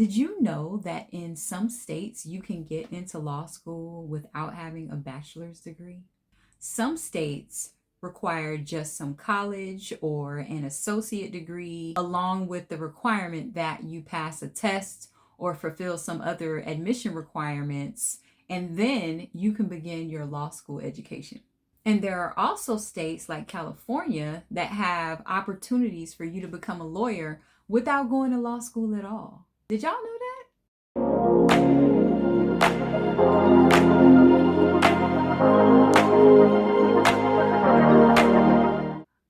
Did you know that in some states you can get into law school without having a bachelor's degree? Some states require just some college or an associate degree, along with the requirement that you pass a test or fulfill some other admission requirements, and then you can begin your law school education. And there are also states like California that have opportunities for you to become a lawyer without going to law school at all. Did y'all know that?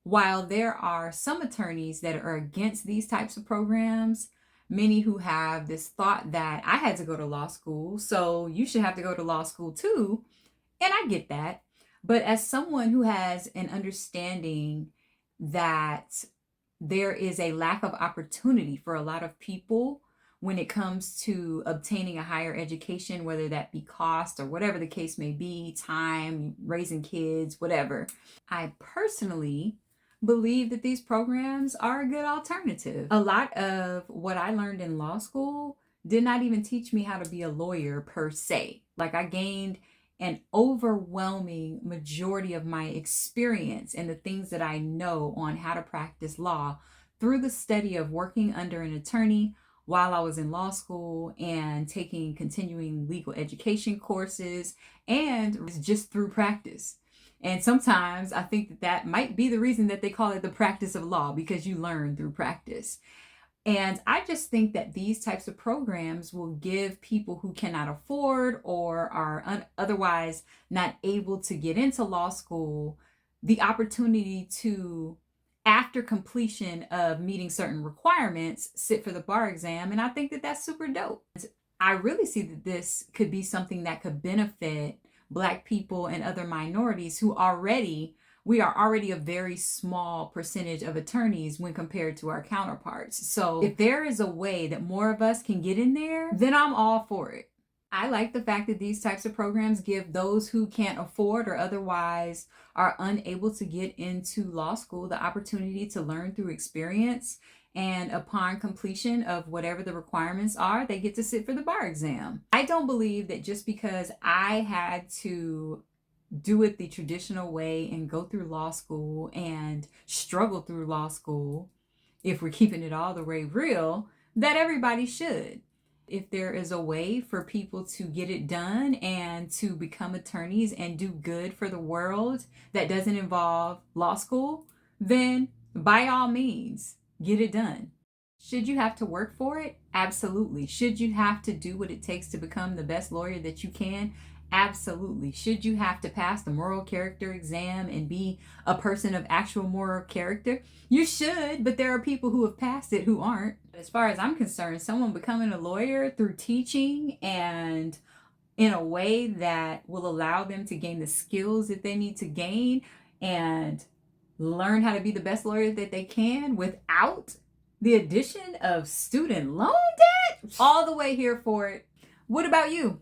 While there are some attorneys that are against these types of programs, many who have this thought that I had to go to law school, so you should have to go to law school too. And I get that. But as someone who has an understanding that there is a lack of opportunity for a lot of people when it comes to obtaining a higher education, whether that be cost or whatever the case may be, time, raising kids, whatever. I personally believe that these programs are a good alternative. A lot of what I learned in law school did not even teach me how to be a lawyer per se. Like, I gained an overwhelming majority of my experience and the things that I know on how to practice law through the study of working under an attorney while I was in law school and taking continuing legal education courses, and just through practice. And sometimes I think that that might be the reason that they call it the practice of law, because you learn through practice. And I just think that these types of programs will give people who cannot afford or are otherwise not able to get into law school the opportunity to, after completion of meeting certain requirements, sit for the bar exam. And I think that that's super dope. I really see that this could be something that could benefit Black people and other minorities we are already a very small percentage of attorneys when compared to our counterparts. So if there is a way that more of us can get in there, then I'm all for it. I like the fact that these types of programs give those who can't afford or otherwise are unable to get into law school the opportunity to learn through experience. And upon completion of whatever the requirements are, they get to sit for the bar exam. I don't believe that just because I had to do it the traditional way and go through law school and struggle through law school, if we're keeping it all the way real, that everybody should. If there is a way for people to get it done and to become attorneys and do good for the world that doesn't involve law school, then by all means, get it done. Should you have to work for it? Absolutely. Should you have to do what it takes to become the best lawyer that you can? Absolutely. Should you have to pass the moral character exam and be a person of actual moral character? You should, but there are people who have passed it who aren't. As far as I'm concerned, someone becoming a lawyer through teaching and in a way that will allow them to gain the skills that they need to gain and learn how to be the best lawyer that they can without the addition of student loan debt, all the way here for it. What about you?